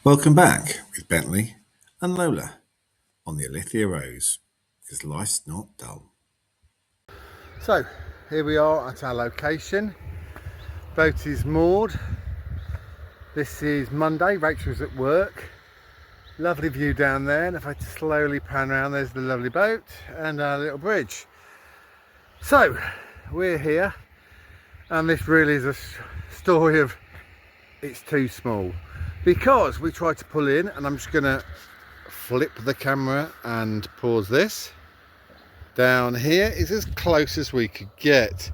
Welcome back with Bentley and Lola on the Alethea Rose, because life's not dull. So here we are at our location. Boat is moored. This is Monday, Rachel's at work. Lovely view down there, and if I slowly pan around, there's the lovely boat and our little bridge. So we're here, and this really is a story of it's too small, because we tried to pull in, and I'm just gonna flip the camera and pause this. Down here is as close as we could get,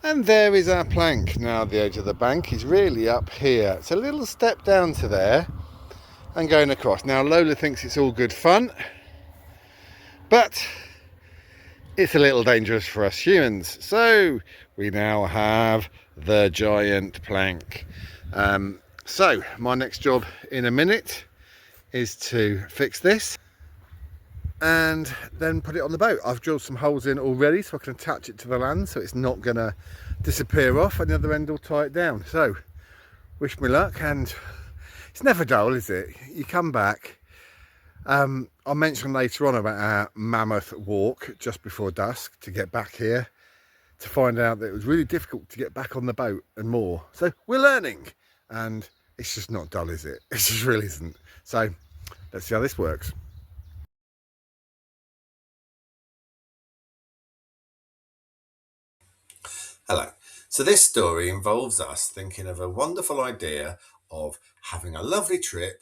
and there is our plank. Now the edge of the bank is really up here. It's a little step down to there and going across. Now Lola thinks it's all good fun, but it's a little dangerous for us humans, so we now have the giant plank. So my next job in a minute is to fix this and then put it on the boat. I've drilled some holes in already so I can attach it to the land so it's not gonna disappear off, and the other end will tie it down. So wish me luck, and it's never dull, is it? You come back. I'll mention later on about our mammoth walk just before dusk to get back here, to find out that it was really difficult to get back on the boat and more. So we're learning, and it's just not dull, is it? It just really isn't. So let's see how this works. Hello. So this story involves us thinking of a wonderful idea of having a lovely trip,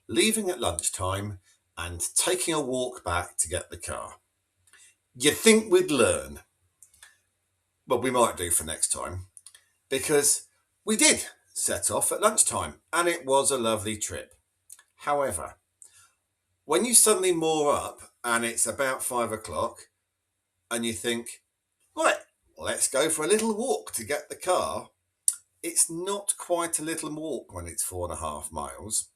leaving at lunchtime and taking a walk back to get the car. You'd think we'd learn. Well, we might do for next time, because we did set off at lunchtime and it was a lovely trip. However, when you suddenly moor up and it's about 5 o'clock and you think, right, let's go for a little walk to get the car, it's not quite a little walk when it's 4.5 miles.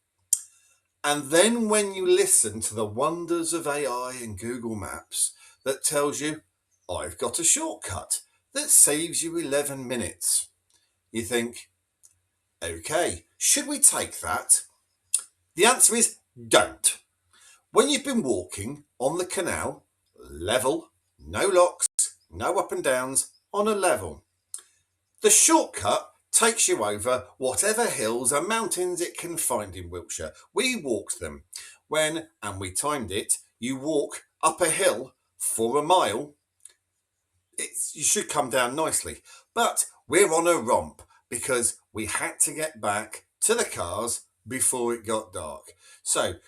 And then when you listen to the wonders of AI and Google Maps that tells you, I've got a shortcut that saves you 11 minutes, you think, okay, should we take that? The answer is don't. When you've been walking on the canal, level, no locks, no up and downs, on a level, the shortcut takes you over whatever hills and mountains it can find in Wiltshire. We walked them and we timed it. You walk up a hill for a mile, you should come down nicely. But we're on a romp because we had to get back to the cars before it got dark. So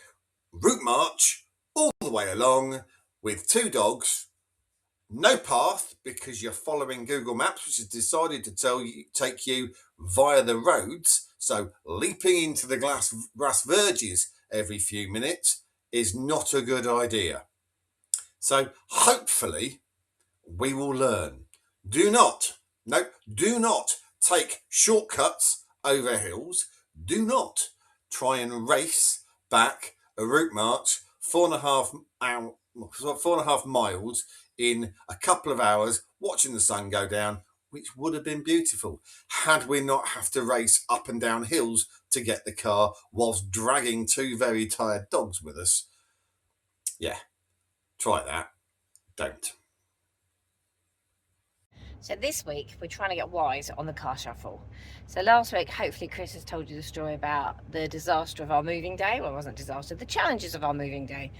route march all the way along with 2 dogs, no path because you're following Google Maps, which has decided to take you via the roads. So leaping into the grass verges every few minutes is not a good idea. So hopefully we will learn. Do not take shortcuts over hills. Do not try and race back a route march 4.5 miles in a couple of hours watching the sun go down, which would have been beautiful had we not have to race up and down hills to get the car whilst dragging 2 very tired dogs with us. Yeah, try that. Don't. So this week we're trying to get wise on the car shuffle. So last week, hopefully Chris has told you the story about the disaster of our moving day. Well, it wasn't disaster, the challenges of our moving day.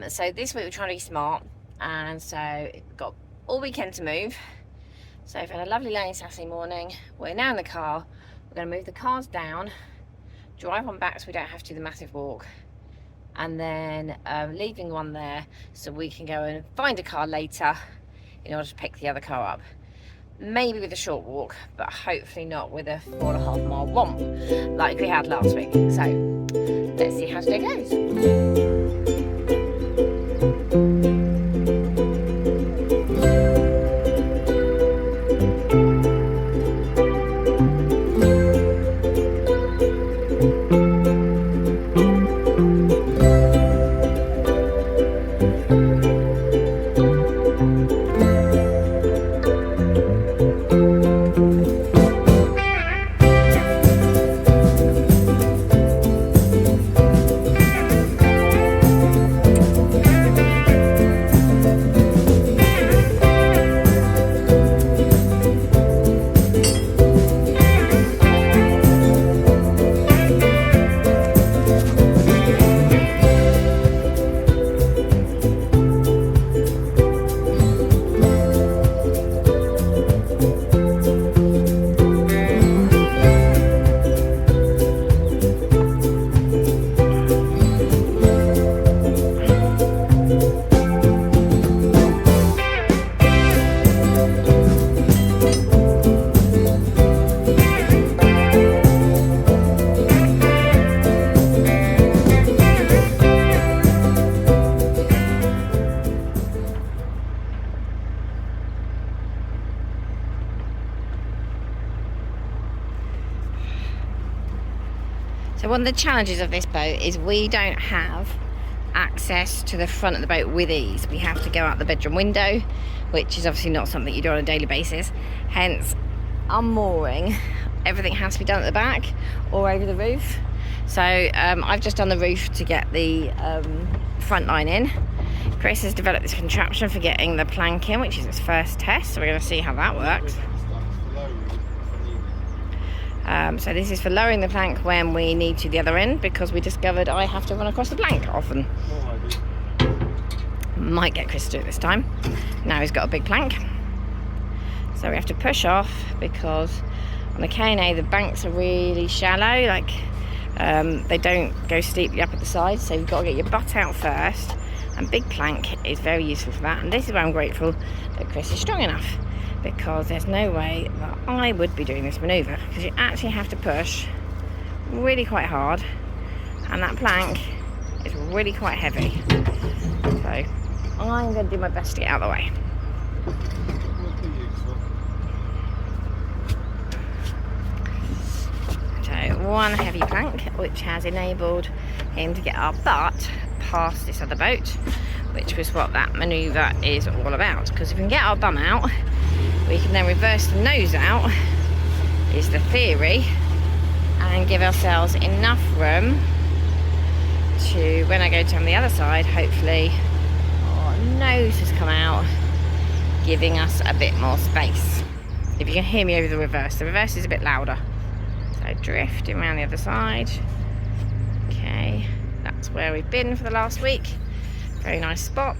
So this week we're trying to be smart, and so we've got all weekend to move. So we've had a lovely rainy Saturday morning. We're now in the car. We're going to move the cars down, drive on back so we don't have to do the massive walk, and then leaving one there so we can go and find a car later in order to pick the other car up. Maybe with a short walk, but hopefully not with a 4.5 mile womp like we had last week. So let's see how today goes. one of the challenges of this boat is we don't have access to the front of the boat with ease. We have to go out the bedroom window, which is obviously not something you do on a daily basis. Hence, unmooring, everything has to be done at the back or over the roof. So I've just done the roof to get the front line in. Chris has developed this contraption for getting the plank in, which is its first test, so we're going to see how that works. So this is for lowering the plank when we need to the other end, because we discovered I have to run across the plank often. Might get Chris to do it this time. Now he's got a big plank. So we have to push off, because on the K&A the banks are really shallow, like they don't go steeply up at the side, so you've got to get your butt out first, and big plank is very useful for that. And this is where I'm grateful that Chris is strong enough, because there's no way that I would be doing this manoeuvre, because you actually have to push really quite hard, and that plank is really quite heavy. So I'm going to do my best to get out of the way. So one heavy plank, which has enabled him to get our butt past this other boat, which was what that manoeuvre is all about. Because if we can get our bum out, we can then reverse the nose out, is the theory, and give ourselves enough room to, when I go down the other side, hopefully our nose has come out, giving us a bit more space. If you can hear me over the reverse is a bit louder. So drifting around the other side. Okay, that's where we've been for the last week. Very nice spot.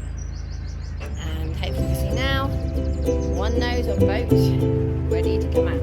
And hopefully you see now, one nose on boat, ready to come out.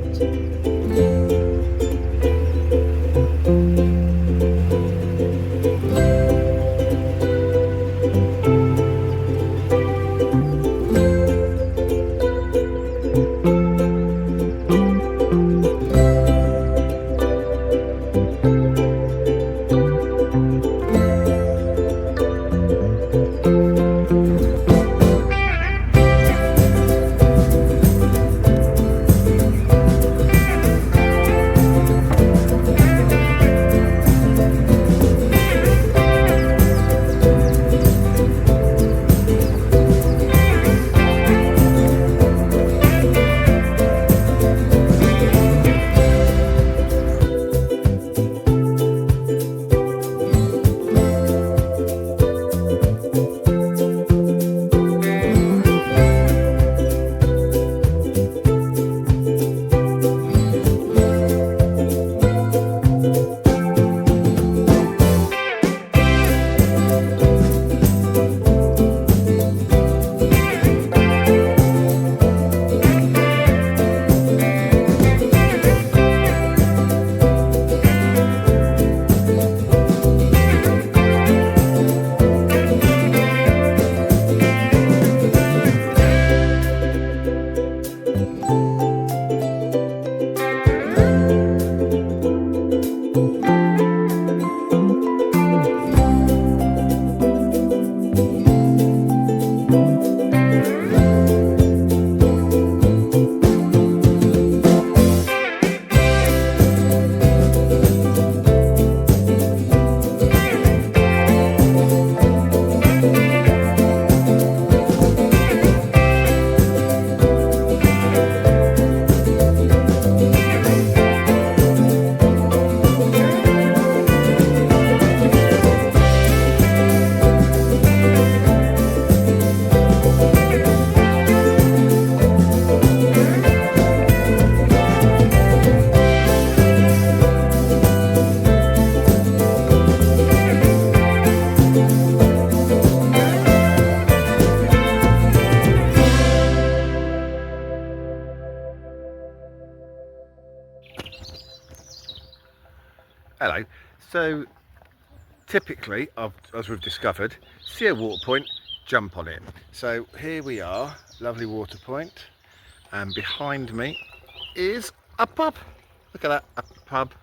Hello. So typically, as we've discovered, see a water point, jump on it. So here we are, lovely water point, and behind me is a pub. Look at that, a pub.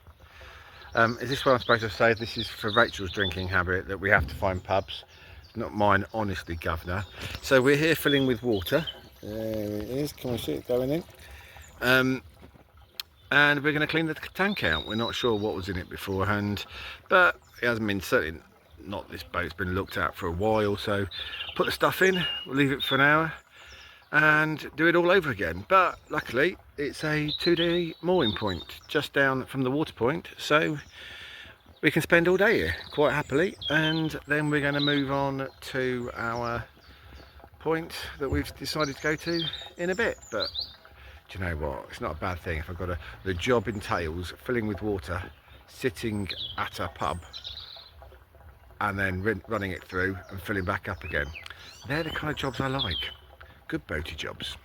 Is this what I'm supposed to say? This is for Rachel's drinking habit, that we have to find pubs. It's not mine, honestly, governor. So we're here filling with water. There it is. Can we see it going in? and we're going to clean the tank out. We're not sure what was in it beforehand, but it hasn't been, certainly not this boat's been looked at for a while, so put the stuff in, we'll leave it for an hour and do it all over again. But luckily it's a 2-day mooring point just down from the water point, so we can spend all day here quite happily, and then we're going to move on to our point that we've decided to go to in a bit. But do you know what, it's not a bad thing if I've got the job entails filling with water, sitting at a pub and then running it through and filling back up again. They're the kind of jobs I like. Good boaty jobs.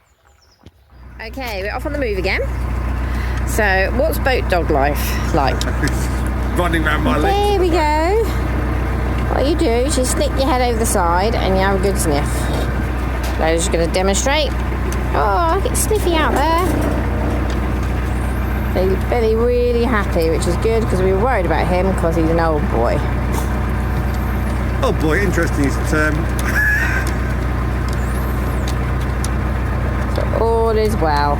Okay, we're off on the move again. So what's boat dog life like? Running around my legs. There we go. What you do is you stick your head over the side and you have a good sniff. Loda's just going to demonstrate. Oh, it's sniffy out there. They're really, really happy, which is good because we were worried about him because he's an old boy. Oh boy, interesting is the term. So all is well.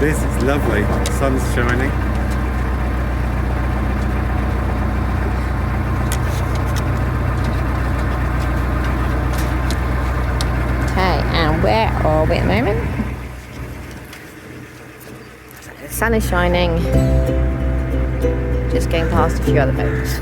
This is lovely. Sun's shining. Okay, and where are we at the moment? So the sun is shining. Just going past a few other boats.